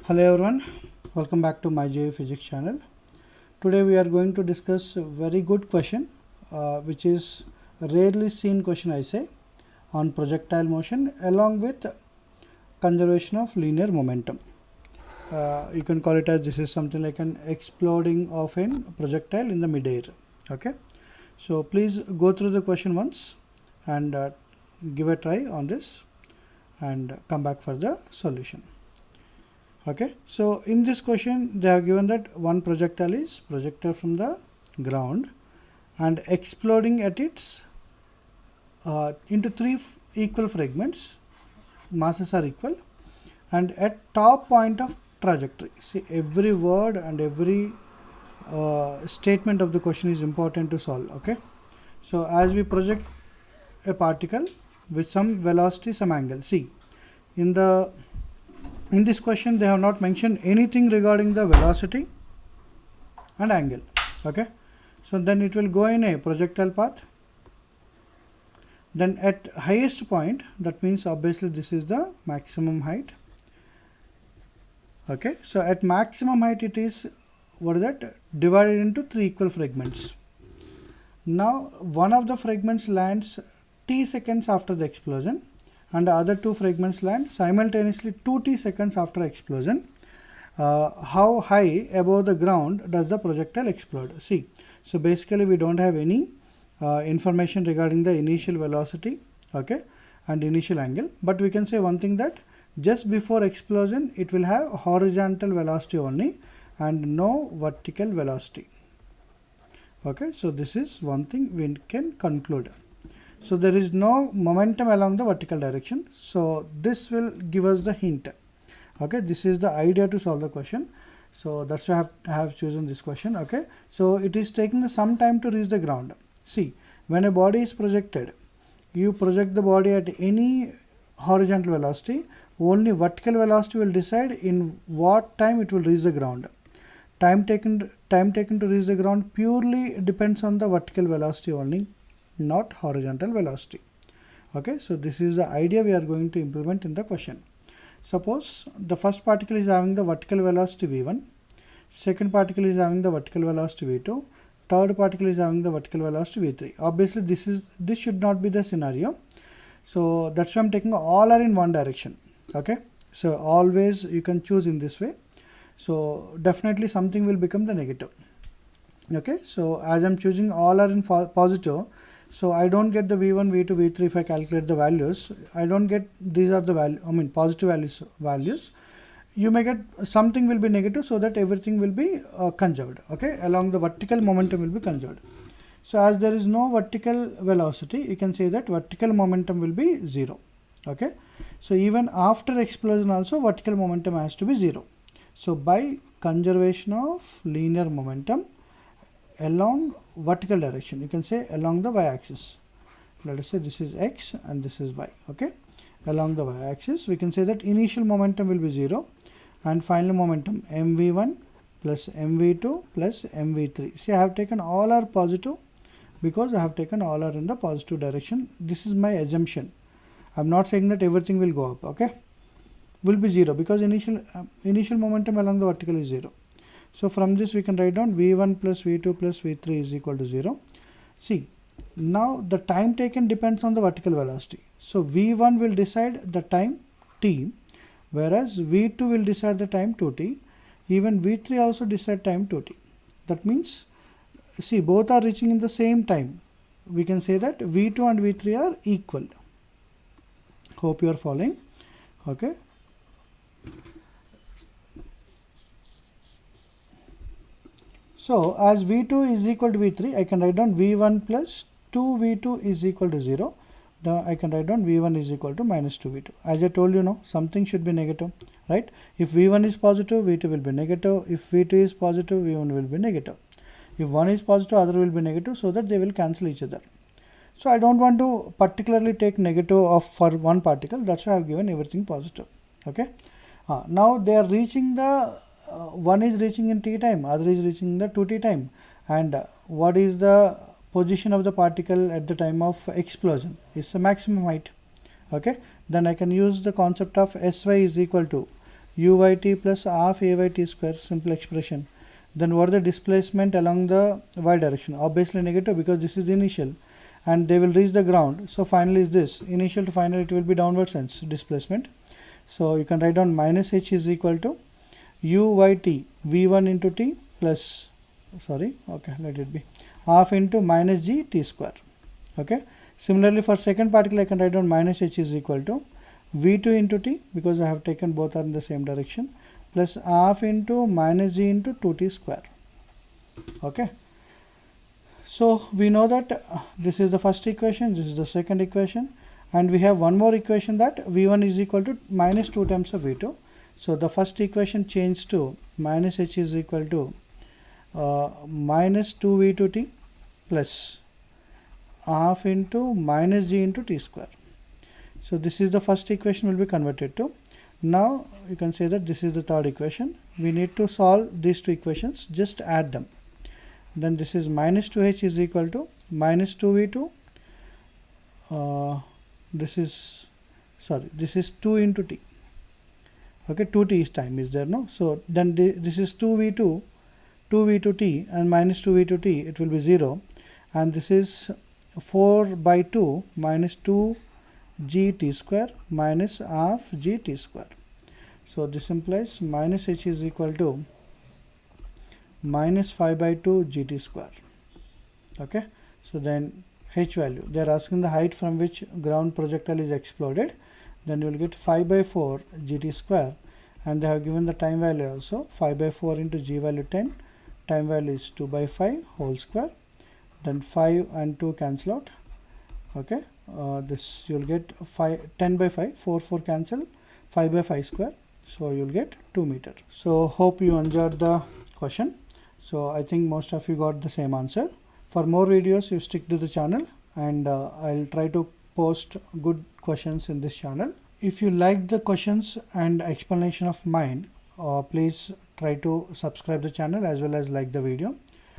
Hello everyone, welcome back to my JU Physics channel. Today we are going to discuss a very good question which is a rarely seen question I say on projectile motion along with conservation of linear momentum. You can call it as this is something like an exploding of a projectile in the midair. Okay, so please go through the question once and give a try on this and come back for the solution. Okay, so in this question they have given that one projectile is projected from the ground and exploding at its into three equal fragments, masses are equal, and at top point of trajectory. See, every word and every statement of the question is important to solve. Okay, so as we project a particle with some velocity, some angle. See, in this question they have not mentioned anything regarding the velocity and angle. Okay, so then it will go in a projectile path, then at highest point, that means obviously this is the maximum height. Okay, so at maximum height it is what is that, divided into three equal fragments. Now one of the fragments lands t seconds after the explosion and the other two fragments land simultaneously 2t seconds after explosion. How high above the ground does the projectile explode? See, so basically we don't have any information regarding the initial velocity, okay, and initial angle, but we can say one thing, that just before explosion it will have horizontal velocity only and no vertical velocity. Okay, so this is one thing we can conclude. So there is no momentum along the vertical direction. So this will give us the hint. Okay, this is the idea to solve the question. So that's why I have chosen this question. Okay, so it is taking some time to reach the ground. See, when a body is projected, you project the body at any horizontal velocity, only vertical velocity will decide in what time it will reach the ground. Time taken to reach the ground purely depends on the vertical velocity only, not horizontal velocity. Okay, so this is the idea we are going to implement in the question. Suppose the first particle is having the vertical velocity v1, second particle is having the vertical velocity v2, third particle is having the vertical velocity v3. Obviously this should not be the scenario, so that's why I'm taking all are in one direction. Okay, so always you can choose in this way, so definitely something will become the negative. Okay, so as I'm choosing all are in positive, so I don't get the v1, v2, v3 if I calculate the values. I don't get these are the value, positive values. You may get something will be negative, so that everything will be conserved. Okay, along the vertical momentum will be conserved. So as there is no vertical velocity, you can say that vertical momentum will be 0. Okay, so even after explosion also vertical momentum has to be 0. So by conservation of linear momentum along vertical direction, you can say along the y-axis, let us say this is x and this is y. Okay, along the y-axis we can say that initial momentum will be 0 and final momentum mv1 plus mv2 plus mv3. See, I have taken all are positive because I have taken all are in the positive direction. This is my assumption. I am not saying that everything will go up. Okay, will be 0 because initial momentum along the vertical is 0. So from this we can write down v1 plus v2 plus v3 is equal to 0. See, now the time taken depends on the vertical velocity. So v1 will decide the time t, whereas v2 will decide the time 2t. Even v3 also decide time 2t. That means, see, both are reaching in the same time. We can say that v2 and v3 are equal. Hope you are following. Okay. So as v2 is equal to v3, I can write down v1 plus 2v2 is equal to 0. Then I can write down v1 is equal to minus 2v2. As I told you, something should be negative, right? If v1 is positive, v2 will be negative. If v2 is positive, v1 will be negative. If one is positive, other will be negative, so that they will cancel each other. So I don't want to particularly take negative for one particle. That's why I have given everything positive. Okay. Now they are reaching the one is reaching in t time, other is reaching the 2t time, and what is the position of the particle at the time of explosion? Is the maximum height. Okay, then I can use the concept of Sy is equal to uyt plus half ayt square, simple expression. Then what are the displacement along the y direction? Obviously negative, because this is the initial and they will reach the ground. So finally is this initial to final, it will be downward sense displacement. So you can write down minus h is equal to uyt v1 into t plus, sorry, okay, let it be half into minus g t square. Okay, similarly for second particle I can write down minus h is equal to v2 into t, because I have taken both are in the same direction, plus half into minus g into 2t square. Okay, so we know that this is the first equation, this is the second equation, and we have one more equation that v1 is equal to minus 2 times of v2. So the first equation changed to minus h is equal to minus 2v2t plus half into minus g into t square. So this is the first equation will be converted to. Now you can say that this is the third equation. We need to solve these two equations, just add them. Then this is minus 2h is equal to minus 2v2. This is 2 into t. Okay, 2t is time is there, no? So then this is 2v2t and minus 2v2t, it will be 0, and this is 4 by 2 minus 2 gt square minus half gt square. So this implies minus h is equal to minus 5 by 2 gt square. Okay, so then h value, they are asking the height from which ground projectile is exploded, then you will get 5 by 4 gt square, and they have given the time value also, 5 by 4 into g value 10, time value is 2 by 5 whole square, then 5 and 2 cancel out. Okay, this you will get 10 by 5, 4 cancel, 5 by 5 square, so you will get 2 meter. So hope you enjoyed the question. So I think most of you got the same answer. For more videos, you stick to the channel, and I'll try to post good questions in this channel. If you like the questions and explanation of mine, please try to subscribe the channel as well as like the video.